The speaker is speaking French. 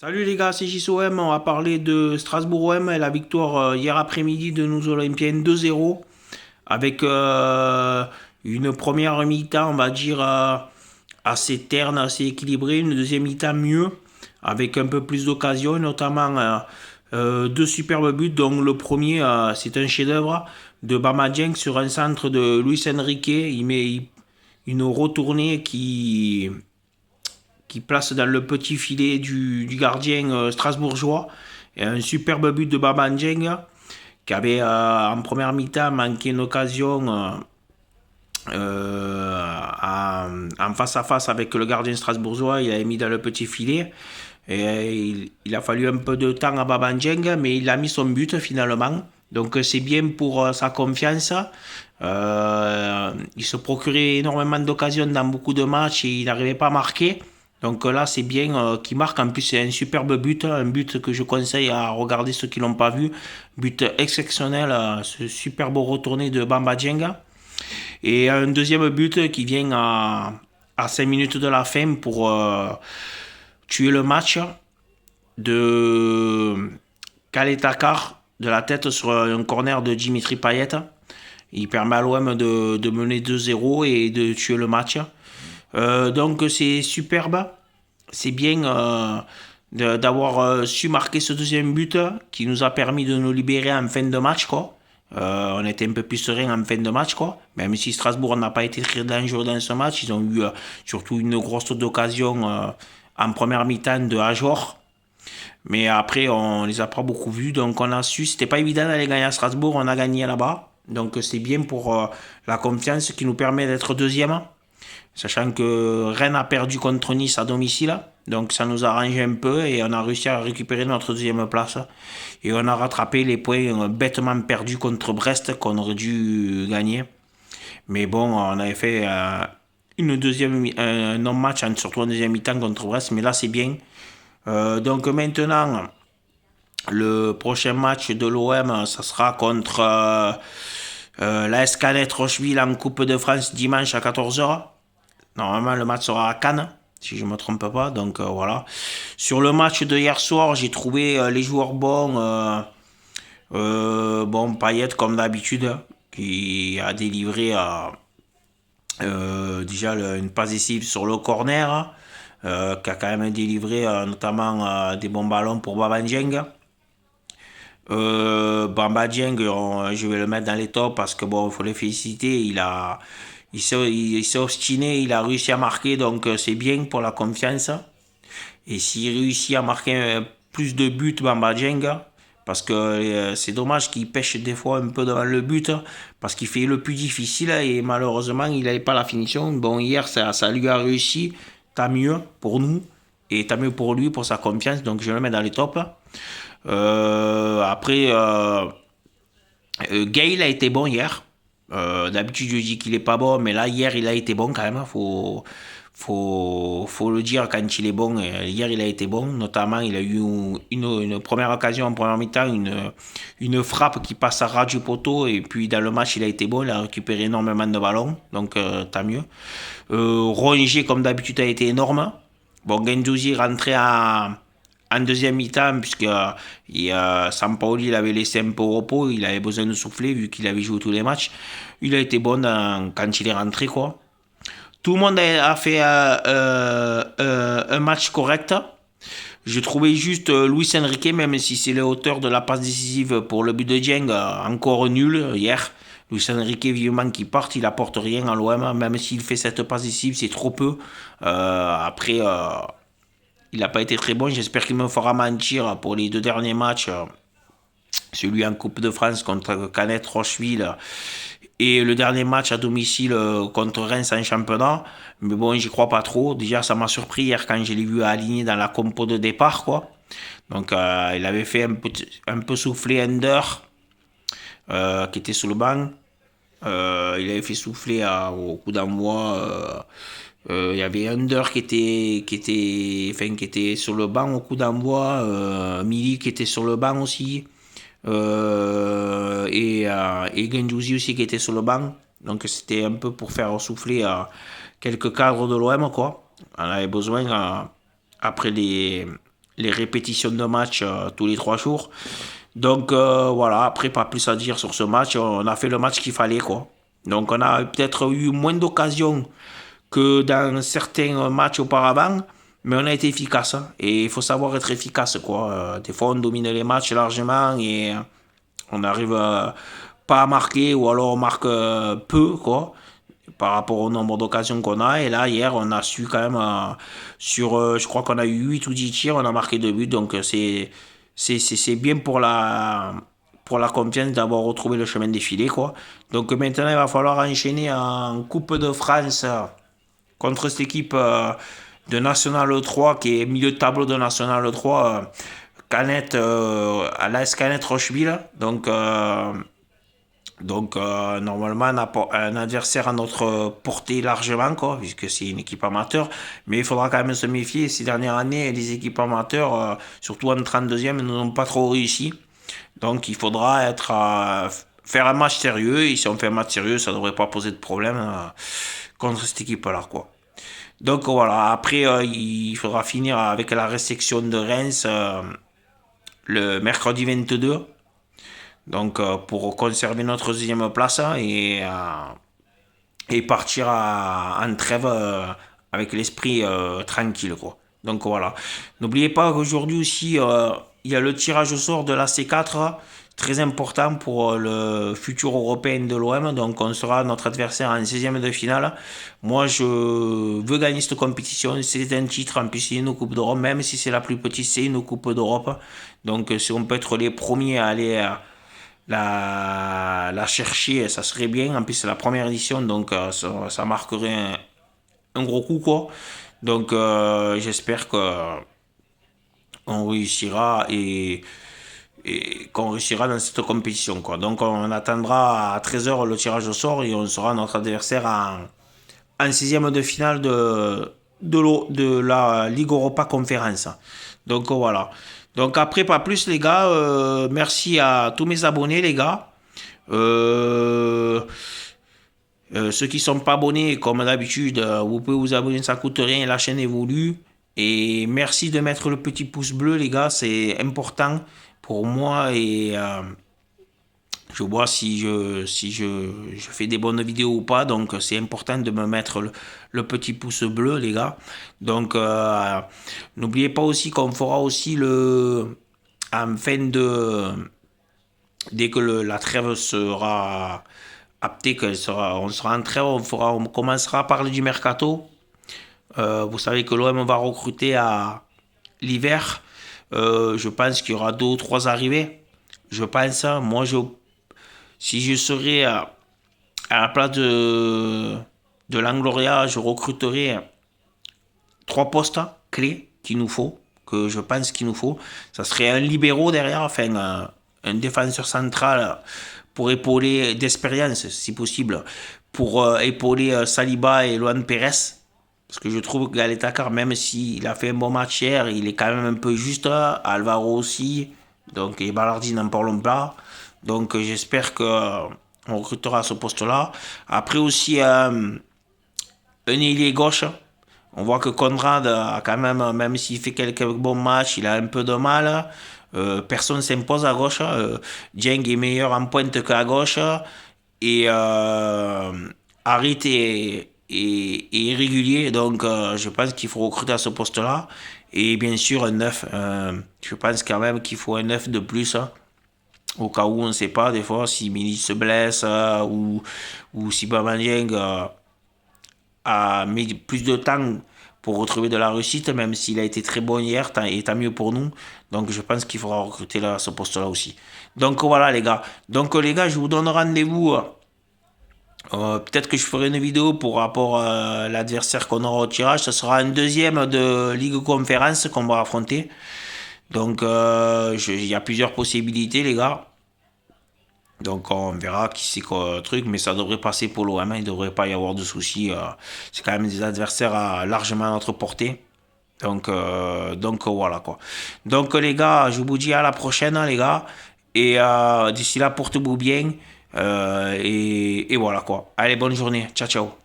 Salut les gars, c'est JSOM. On va parler de Strasbourg-OM et la victoire hier après-midi de nos Olympiennes 2-0 avec une première mi-temps, on va dire, assez terne, assez équilibrée, une deuxième mi-temps mieux avec un peu plus d'occasions, notamment deux superbes buts. Donc le premier, c'est un chef-d'œuvre de Bama Dieng sur un centre de Luis Enrique. Il met une retournée qui place dans le petit filet du gardien strasbourgeois. Et un superbe but de Babandjeng qui avait en première mi-temps manqué une occasion en face à face avec le gardien strasbourgeois. Il avait mis dans le petit filet. Et il a fallu un peu de temps à Babandjeng, mais il a mis son but finalement. Donc c'est bien pour sa confiance. Il se procurait énormément d'occasions dans beaucoup de matchs et il n'arrivait pas à marquer. Donc là, c'est bien qu'il marque. En plus, c'est un superbe but, un but que je conseille à regarder ceux qui l'ont pas vu. But exceptionnel, ce superbe retourné de Bamba Dieng. Et un deuxième but qui vient à 5 minutes de la fin pour tuer le match de Kaletakar de la tête sur un corner de Dimitri Payet. Il permet à l'OM de mener 2-0 et de tuer le match. Donc c'est superbe. C'est bien d'avoir su marquer ce deuxième but qui nous a permis de nous libérer en fin de match, quoi. On était un peu plus serein en fin de match, quoi. Même si Strasbourg n'a pas été très dangereux dans ce match, ils ont eu surtout une grosse d'occasion en première mi-temps de Ajor. Mais après, on les a pas beaucoup vus, donc on a su. C'était pas évident d'aller gagner à Strasbourg, on a gagné là-bas. Donc c'est bien pour la confiance qui nous permet d'être deuxième. Sachant que Rennes a perdu contre Nice à domicile. Donc ça nous a arrangé un peu et on a réussi à récupérer notre deuxième place. Et on a rattrapé les points bêtement perdus contre Brest qu'on aurait dû gagner. Mais bon, on avait fait un non-match, surtout en deuxième mi-temps contre Brest. Mais là, c'est bien. Donc maintenant, le prochain match de l'OM, ça sera contre l'AS Canet Rocheville en Coupe de France dimanche à 14h. Normalement, le match sera à Cannes, si je ne me trompe pas. Donc voilà. Sur le match de hier soir, j'ai trouvé les joueurs bons. Bon, Payet, comme d'habitude, qui a délivré déjà une passe décisive sur le corner. Qui a quand même délivré notamment des bons ballons pour Baba Dieng. Bamba Dieng, je vais le mettre dans les tops parce que bon, il faut le féliciter. Il s'est obstiné, il a réussi à marquer, donc c'est bien pour la confiance. Et s'il réussit à marquer plus de buts, Bamba Dieng, parce que c'est dommage qu'il pêche des fois un peu devant le but, parce qu'il fait le plus difficile et malheureusement il n'avait pas la finition. Bon, hier ça lui a réussi, tant mieux pour nous et tant mieux pour lui, pour sa confiance, donc je le mets dans les tops. Après, Gale a été bon hier. D'habitude, je dis qu'il est pas bon, mais là, hier, il a été bon quand même. Faut le dire quand il est bon. Hier, il a été bon. Notamment, il a eu une première occasion en première mi-temps, une frappe qui passe à ras du poteau. Et puis, dans le match, il a été bon. Il a récupéré énormément de ballons. Donc, tant mieux. Rongier, comme d'habitude, a été énorme. Bon, Gendouzi rentrait en deuxième mi-temps, puisque Sampaoli il avait laissé un peu au repos, il avait besoin de souffler vu qu'il avait joué tous les matchs. Il a été bon quand il est rentré, quoi. Tout le monde a fait un match correct. Je trouvais juste Luis Enrique, même si c'est le auteur de la passe décisive pour le but de Dieng, encore nul hier. Luis Enrique, vivement qu'il parte, il apporte rien à l'OM, même s'il fait cette passe décisive, c'est trop peu. Après, il n'a pas été très bon. J'espère qu'il me fera mentir pour les deux derniers matchs. Celui en Coupe de France contre Canet Rocheville et le dernier match à domicile contre Reims en championnat. Mais bon, j'y crois pas trop. Déjà, ça m'a surpris hier quand je l'ai vu aligné dans la compo de départ, quoi. Donc, il avait fait un peu souffler Ender, qui était sous le banc. Il avait fait souffler au coup d'envoi. Il y avait Under qui était sur le banc au coup d'envoi. Mili qui était sur le banc aussi. Et Gendouzi aussi qui était sur le banc. Donc c'était un peu pour faire souffler quelques cadres de l'OM, quoi. On avait besoin après les répétitions de match tous les 3 jours. Donc voilà, après pas plus à dire sur ce match, on a fait le match qu'il fallait quoi. Donc on a peut-être eu moins d'occasions que dans certains matchs auparavant, mais on a été efficace hein. Et il faut savoir être efficace quoi. Des fois on domine les matchs largement et on n'arrive pas à marquer ou alors on marque peu quoi par rapport au nombre d'occasions qu'on a. Et là, hier, on a su quand même, je crois qu'on a eu 8 ou 10 tirs, on a marqué 2 buts. Donc, c'est bien pour la confiance d'avoir retrouvé le chemin des filets, quoi. Donc, maintenant, il va falloir enchaîner en Coupe de France contre cette équipe de National 3, qui est milieu de tableau de National 3, Canet, à l'AS Canet Rocheville. Donc, normalement, on a un adversaire à notre portée largement, quoi, puisque c'est une équipe amateur. Mais il faudra quand même se méfier. Ces dernières années, les équipes amateurs, surtout en 32e, n'ont pas trop réussi. Donc, il faudra faire un match sérieux. Et si on fait un match sérieux, ça ne devrait pas poser de problème contre cette équipe-là, quoi. Donc, voilà. Après, il faudra finir avec la réception de Reims le mercredi 22. Donc, pour conserver notre deuxième place hein, et partir en trêve avec l'esprit tranquille, quoi. Donc, voilà. N'oubliez pas qu'aujourd'hui aussi, il y a le tirage au sort de la C4, très important pour le futur européen de l'OM. Donc, on sera notre adversaire en 16e de finale. Moi, je veux gagner cette compétition. C'est un titre, en plus, c'est une Coupe d'Europe. Même si c'est la plus petite, c'est une Coupe d'Europe. Donc, si on peut être les premiers à aller la chercher, ça serait bien. En plus, c'est la première édition, donc ça marquerait un gros coup, quoi. Donc, j'espère que on réussira et qu'on réussira dans cette compétition, quoi. Donc, on attendra à 13h le tirage au sort et on sera notre adversaire en sixième de finale de la Ligue Europa Conférence. Donc, voilà. Donc après, pas plus les gars, merci à tous mes abonnés les gars. Euh, Ceux qui sont pas abonnés, comme d'habitude, vous pouvez vous abonner, ça coûte rien, la chaîne évolue. Et merci de mettre le petit pouce bleu les gars, c'est important pour moi et je vois si je fais des bonnes vidéos ou pas. Donc c'est important de me mettre le petit pouce bleu les gars. Donc n'oubliez pas aussi qu'on fera aussi en fin de dès que la trêve sera aptée, on sera en trêve, on commencera à parler du mercato. Vous savez que l'OM va recruter à l'hiver. Je pense qu'il y aura 2 ou 3 arrivées. Je pense, hein. Moi, si je serais à la place de Langloria, je recruterais 3 postes clés qu'il nous faut, que je pense qu'il nous faut. Ça serait un libéraux derrière, enfin un défenseur central pour épauler d'expérience, si possible, pour épauler Saliba et Luan Pérez. Parce que je trouve que Galetakar, même s'il a fait un bon match hier, il est quand même un peu juste. Alvaro aussi. Donc, et Ballardi n'en parlons pas. Donc, j'espère qu'on recrutera à ce poste-là. Après aussi, un ailier gauche. On voit que Conrad a quand même s'il fait quelques bons matchs, il a un peu de mal. Personne ne s'impose à gauche. Dieng est meilleur en pointe qu'à gauche. Et Harit est irrégulier. Donc je pense qu'il faut recruter à ce poste-là. Et bien sûr un neuf. Je pense quand même qu'il faut un neuf de plus. Hein, au cas où on ne sait pas, des fois, si Mini se blesse ou si Bamandien a mis plus de temps pour retrouver de la réussite, même s'il a été très bon hier, et tant mieux pour nous. Donc je pense qu'il faudra recruter là, ce poste-là aussi. Donc voilà les gars. Donc les gars, je vous donne rendez-vous. Peut-être que je ferai une vidéo pour rapport à l'adversaire qu'on aura au tirage. Ce sera un deuxième de Ligue Conférence qu'on va affronter. Donc il y a plusieurs possibilités les gars. Donc on verra qui c'est quoi truc, mais ça devrait passer pour l'OM, il ne devrait pas y avoir de soucis. C'est quand même des adversaires largement à notre portée. Donc voilà quoi. Donc les gars, je vous dis à la prochaine les gars. Et d'ici là, portez-vous bien. Et voilà quoi. Allez, bonne journée. Ciao ciao.